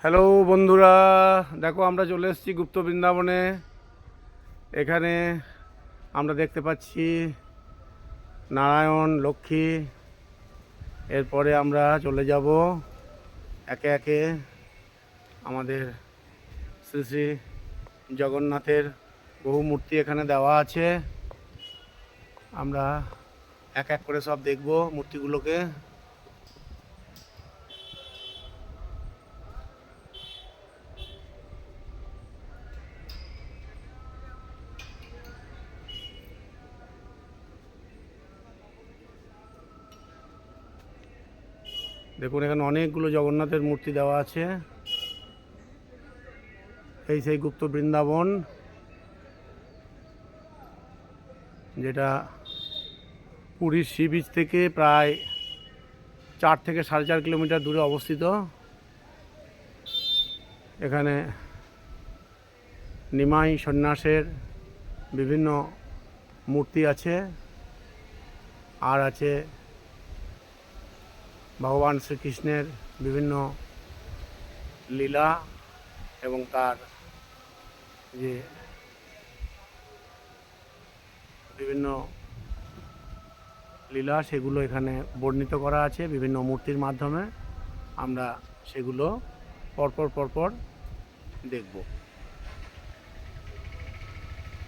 Hello বন্ধুরা, দেখো আমরা চলে এসেছি গুপ্ত বৃন্দাবনে। এখানে আমরা দেখতে পাচ্ছি নারায়ণ, লক্ষ্মী। এরপরে আমরা চলে যাব একে একে আমাদের শ্রী শ্রী জগন্নাথের বহু মূর্তি এখানে দেওয়া আছে। আমরা এক এক করে সব দেখব মূর্তিগুলোকে। দেখুন, এখানে অনেকগুলো জগন্নাথের মূর্তি দেওয়া আছে। এই সেই গুপ্ত বৃন্দাবন, যেটা পুরীর সি বিচ থেকে প্রায় 4 থেকে 4.5 কিলোমিটার দূরে অবস্থিত। এখানে নিমাই সন্ন্যাসের বিভিন্ন মূর্তি আছে, আর আছে ভগবান শ্রীকৃষ্ণের বিভিন্ন লীলা এবং তার যে বিভিন্ন লীলা সেগুলো এখানে বর্ণিত করা আছে বিভিন্ন মূর্তির মাধ্যমে। আমরা সেগুলো পরপর দেখব।